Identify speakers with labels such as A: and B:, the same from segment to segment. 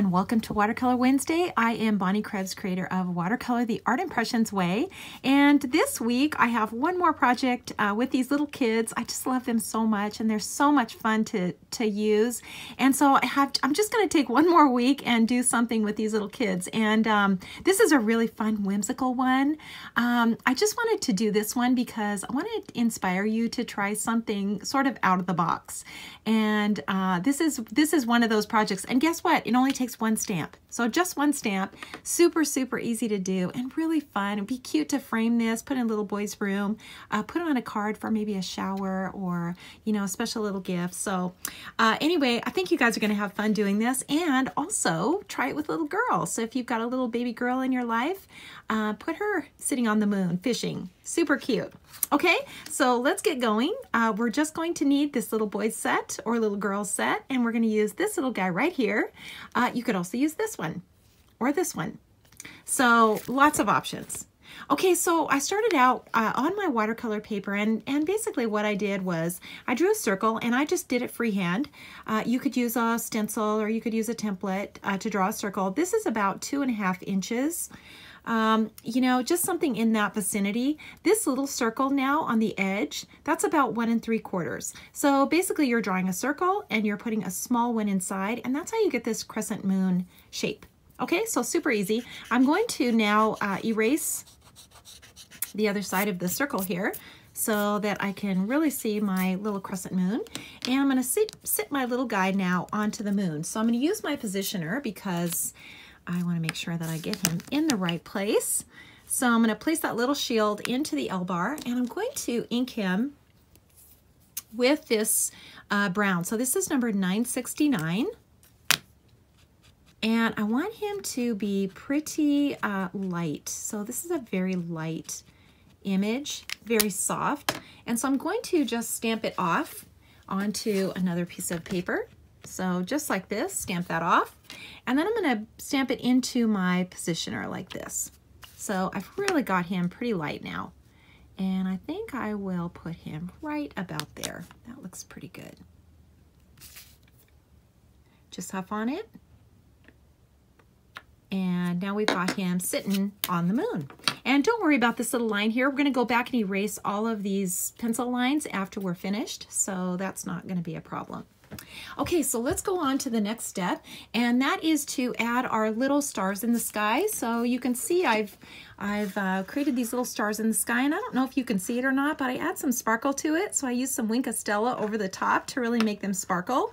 A: And welcome to Watercolor Wednesday. I am Bonnie Krebs, creator of Watercolor the Art Impressions Way. And this week I have one more project with these little kids. I just love them so much and they're so much fun to use. And so I'm just going to take one more week and do something with these little kids. And this is a really fun, whimsical one. I just wanted to do this one because I want to inspire you to try something sort of out of the box. And this is one of those projects. And guess what? It only takes one stamp. So just one stamp, super easy to do and really fun. It'd be cute to frame this, put in a little boy's room, put it on a card for maybe a shower or, you know, a special little gift. So anyway, I think you guys are going to have fun doing this and also try it with little girls. So if you've got a little baby girl in your life, put her sitting on the moon fishing. Super cute. Okay, so let's get going. We're just going to need this little boy's set or little girl's set, and we're going to use this little guy right here. You could also use this one or this one. So lots of options. Okay, so I started out on my watercolor paper, and basically what I did was I drew a circle and I just did it freehand. You could use a stencil or you could use a template to draw a circle. This is about 2.5 inches. You know, just something in that vicinity. This little circle now on the edge, that's about 1 3/4. So basically you're drawing a circle and you're putting a small one inside, and that's how you get this crescent moon shape. Okay, so super easy. I'm going to now erase the other side of the circle here so that I can really see my little crescent moon. And I'm going to sit my little guy now onto the moon. So I'm going to use my positioner because I want to make sure that I get him in the right place. So I'm going to place that little shield into the L-bar, and I'm going to ink him with this brown. So this is number 969. And I want him to be pretty light. So this is a very light image, very soft. And so I'm going to just stamp it off onto another piece of paper. So just like this, stamp that off. And then I'm going to stamp it into my positioner like this. So I've really got him pretty light now. And I think I will put him right about there. That looks pretty good. Just huff on it. And now we've got him sitting on the moon. And don't worry about this little line here. We're going to go back and erase all of these pencil lines after we're finished. So that's not going to be a problem. Okay, so let's go on to the next step, and that is to add our little stars in the sky. So you can see I've created these little stars in the sky, and I don't know if you can see it or not, but I add some sparkle to it. So I use some Wink of Stella over the top to really make them sparkle.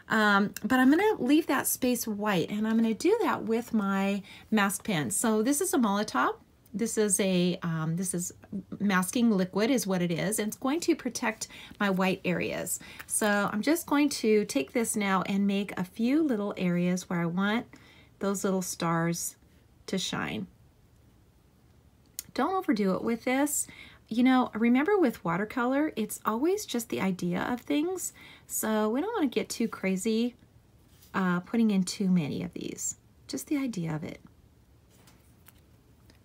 A: But I'm going to leave that space white, and I'm going to do that with my mask pen. So this is a Molotow. This is masking liquid is what it is, and it's going to protect my white areas. So I'm just going to take this now and make a few little areas where I want those little stars to shine. Don't overdo it with this. You know, remember with watercolor, it's always just the idea of things. So we don't want to get too crazy putting in too many of these. Just the idea of it.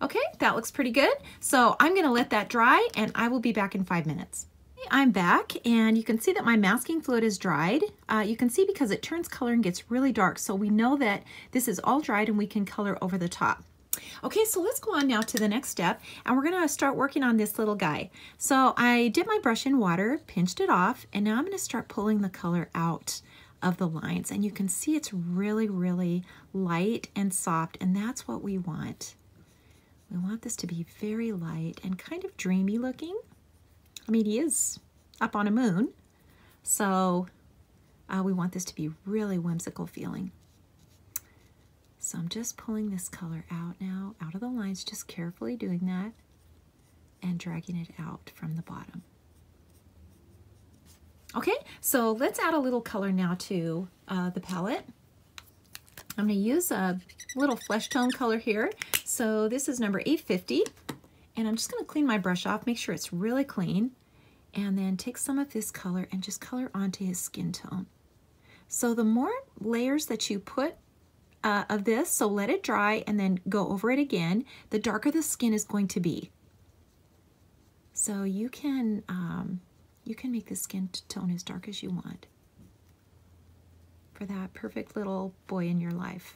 A: Okay, that looks pretty good. So I'm going to let that dry, and I will be back in 5 minutes. I'm back, and you can see that my masking fluid is dried. You can see because it turns color and gets really dark, so we know that this is all dried and we can color over the top. Okay, so let's go on now to the next step, and we're going to start working on this little guy. So I dipped my brush in water, pinched it off, and now I'm going to start pulling the color out of the lines. And you can see it's really light and soft, and that's what we want. We want this to be very light and kind of dreamy looking. I mean, he is up on a moon, so we want this to be really whimsical feeling. So I'm just pulling this color out now, out of the lines, just carefully doing that and dragging it out from the bottom. Okay, so let's add a little color now to the palette. I'm going to use a little flesh tone color here. So this is number 850, and I'm just going to clean my brush off, make sure it's really clean, and then take some of this color and just color onto his skin tone. So the more layers that you put of this, so let it dry and then go over it again, the darker the skin is going to be. So you can make the skin tone as dark as you want. for that perfect little boy in your life.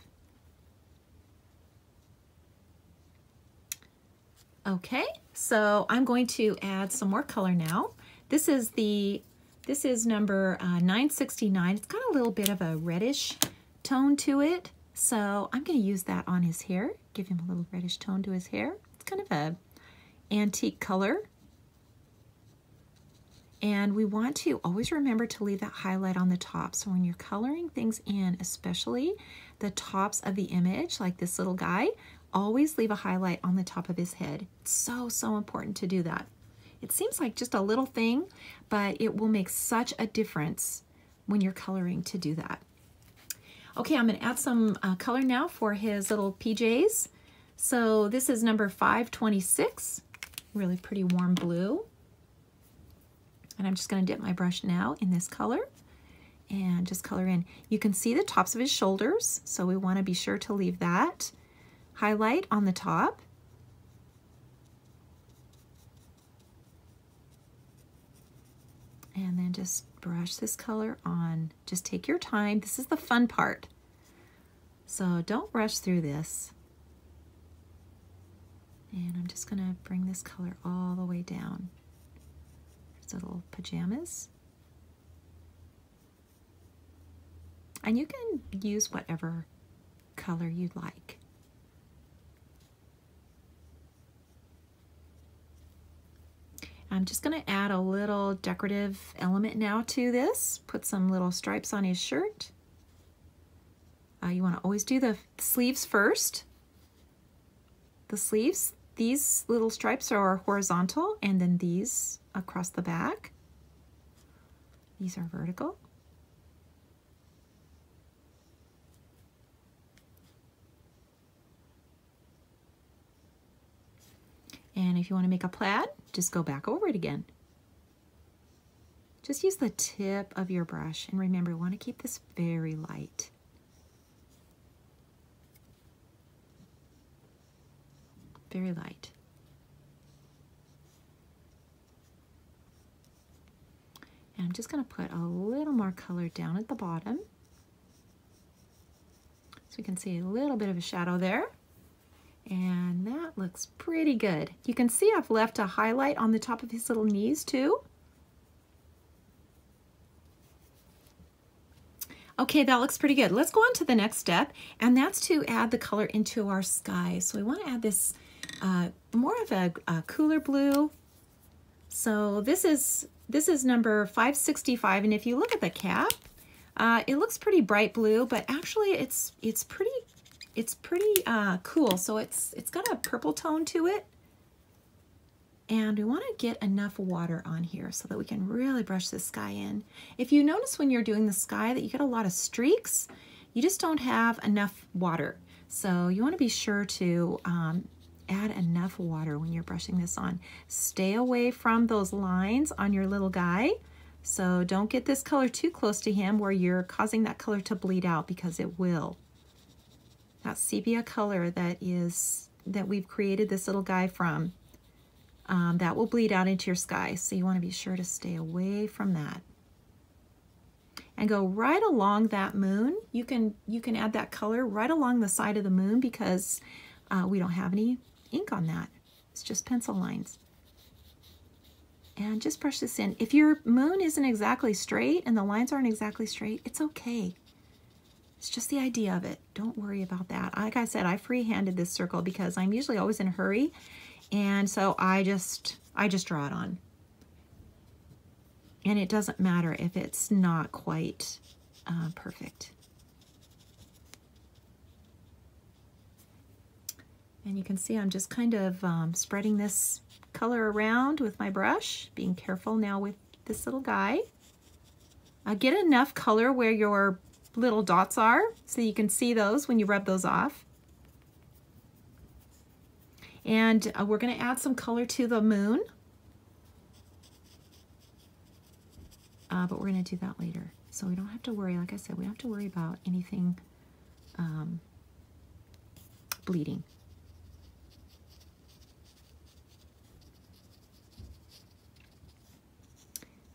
A: Okay, so I'm going to add some more color now. This is number 969. It's got a little bit of a reddish tone to it, so I'm going to use that on his hair, give him a little reddish tone to his hair. It's kind of a antique color. And we want to always remember to leave that highlight on the top. So when you're coloring things in, especially the tops of the image, like this little guy, always leave a highlight on the top of his head. It's so, so important to do that. It seems like just a little thing, but it will make such a difference when you're coloring to do that. Okay, I'm going to add some color now for his little PJs. So this is number 526, really pretty warm blue. And I'm just going to dip my brush now in this color and just color in. You can see the tops of his shoulders, so we want to be sure to leave that highlight on the top. And then just brush this color on. Just take your time. This is the fun part. So don't rush through this. And I'm just going to bring this color all the way down. His little pajamas. And you can use whatever color you'd like. I'm just going to add a little decorative element now to this. Put some little stripes on his shirt. You want to always do the sleeves first. The sleeves, these little stripes are horizontal, and then these across the back. These are vertical. And if you want to make a plaid, just go back over it again. Just use the tip of your brush, and remember, you want to keep this very light. Very light. And I'm just going to put a little more color down at the bottom, so we can see a little bit of a shadow there. And that looks pretty good. You can see I've left a highlight on the top of his little knees too. Okay, that looks pretty good. Let's go on to the next step, and that's to add the color into our sky. So we want to add this more of a cooler blue. So this is number 565, and if you look at the cap, it looks pretty bright blue, but actually it's pretty cool. So it's got a purple tone to it, and we want to get enough water on here so that we can really brush this sky in. If you notice when you're doing the sky that you get a lot of streaks, you just don't have enough water. So you want to be sure to add enough water when you're brushing this on. Stay away from those lines on your little guy. So don't get this color too close to him where you're causing that color to bleed out, because it will. That sepia color that we've created this little guy from, that will bleed out into your sky. So you want to be sure to stay away from that. And go right along that moon. You can add that color right along the side of the moon, because we don't have any ink on that. It's just pencil lines. And just brush this in. If your moon isn't exactly straight and the lines aren't exactly straight, it's okay. It's just the idea of it. Don't worry about that. Like I said, I free-handed this circle because I'm usually always in a hurry, and so I just draw it on. And it doesn't matter if it's not quite perfect. And you can see I'm just kind of spreading this color around with my brush, being careful now with this little guy. Get enough color where your little dots are so you can see those when you rub those off. And we're going to add some color to the moon. But we're going to do that later. So we don't have to worry, like I said, we don't have to worry about anything bleeding.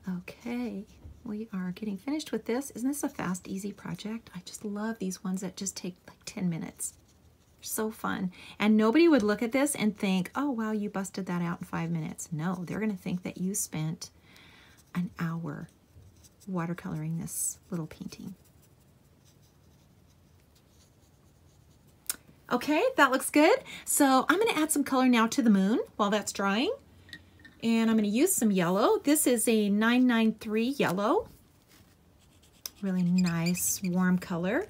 A: Okay, we we are getting finished with this. Isn't this a fast, easy project? I just love these ones that just take like 10 minutes. They're so fun. And nobody would look at this and think, oh, wow, you busted that out in 5 minutes. No, they're going to think that you spent an hour watercoloring this little painting. Okay, that looks good. So I'm going to add some color now to the moon while that's drying. And I'm going to use some yellow. This is a 993 yellow. Really nice, warm color.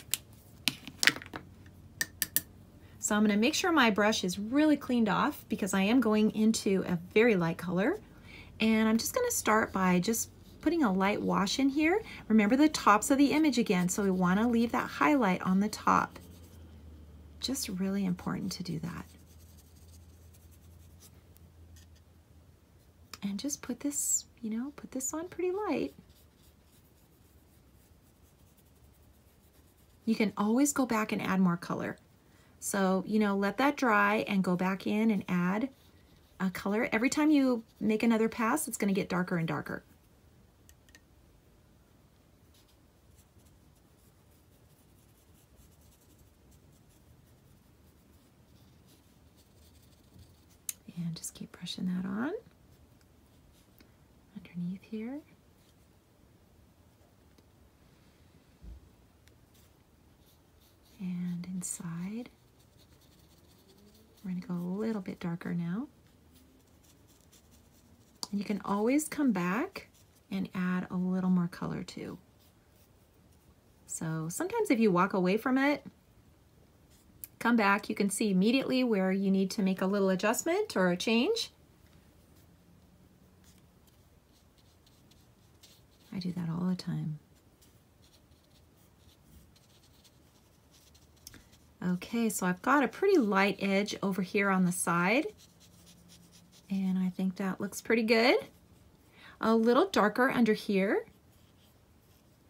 A: So I'm going to make sure my brush is really cleaned off because I am going into a very light color. And I'm just going to start by just putting a light wash in here. Remember the tops of the image again, so we want to leave that highlight on the top. Just really important to do that. And just put this, put this on pretty light. You can always go back and add more color. So, let that dry and go back in and add a color. Every time you make another pass, it's going to get darker and darker. And just keep brushing that on underneath here. And inside. We're going to go a little bit darker now. And you can always come back and add a little more color too. So sometimes if you walk away from it, come back, you can see immediately where you need to make a little adjustment or a change. I do that all the time. Okay, so I've got a pretty light edge over here on the side, and I think that looks pretty good. A little darker under here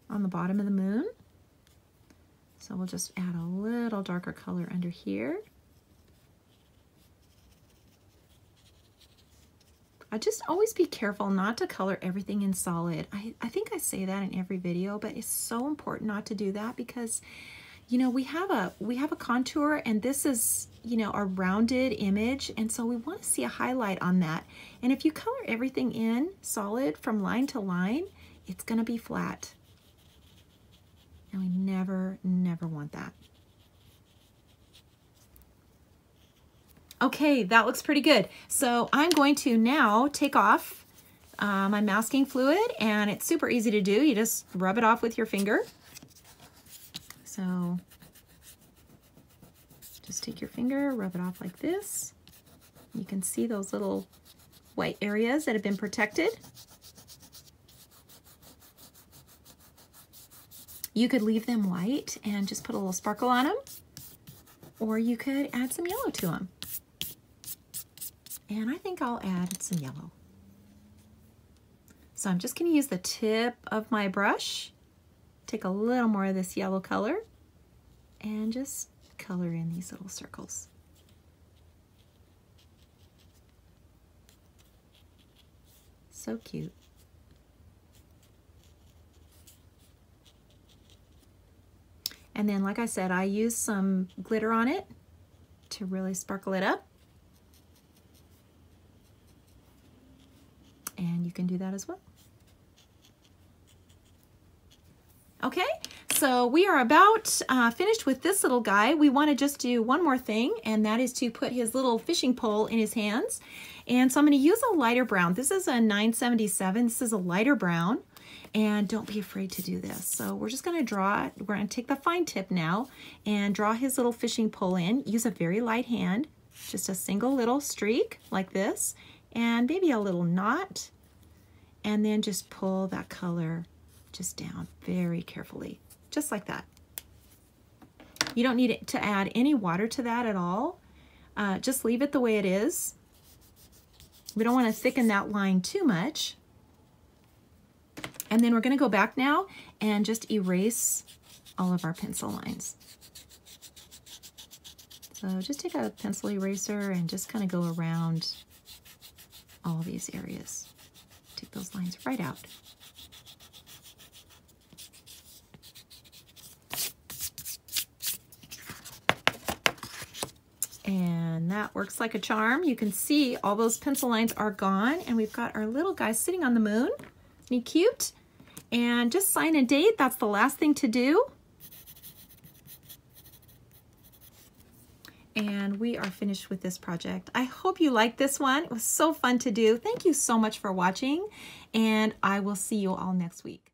A: on the bottom of the moon. So we'll just add a little darker color under here. I just always be careful not to color everything in solid. I think I say that in every video, but it's so important not to do that because we have a contour, and this is, a rounded image, and so we want to see a highlight on that. And if you color everything in solid from line to line, it's going to be flat. And we never, never want that. Okay, that looks pretty good. So I'm going to now take off my masking fluid, and it's super easy to do. You just rub it off with your finger. So just take your finger, rub it off like this. You can see those little white areas that have been protected. You could leave them white and just put a little sparkle on them, or you could add some yellow to them. And I think I'll add some yellow. So I'm just going to use the tip of my brush, take a little more of this yellow color, and just color in these little circles. So cute. And then, like I said, I use some glitter on it to really sparkle it up. And you can do that as well. Okay, so we are about finished with this little guy. We want to just do one more thing, and that is to put his little fishing pole in his hands. And so I'm going to use a lighter brown. This is a 977. This is a lighter brown. And don't be afraid to do this. So we're just going to draw it. We're going to take the fine tip now and draw his little fishing pole in. Use a very light hand, just a single little streak like this, and maybe a little knot, and then just pull that color just down very carefully, just like that. You don't need to add any water to that at all. Just leave it the way it is. We don't want to thicken that line too much. And then we're going to go back now and just erase all of our pencil lines. So just take a pencil eraser and just kind of go around all these areas. Take those lines right out. And that works like a charm. You can see all those pencil lines are gone, and we've got our little guy sitting on the moon. Isn't he cute? And just sign a date. That's the last thing to do. And we are finished with this project. I hope you liked this one. It was so fun to do. Thank you so much for watching, and I will see you all next week.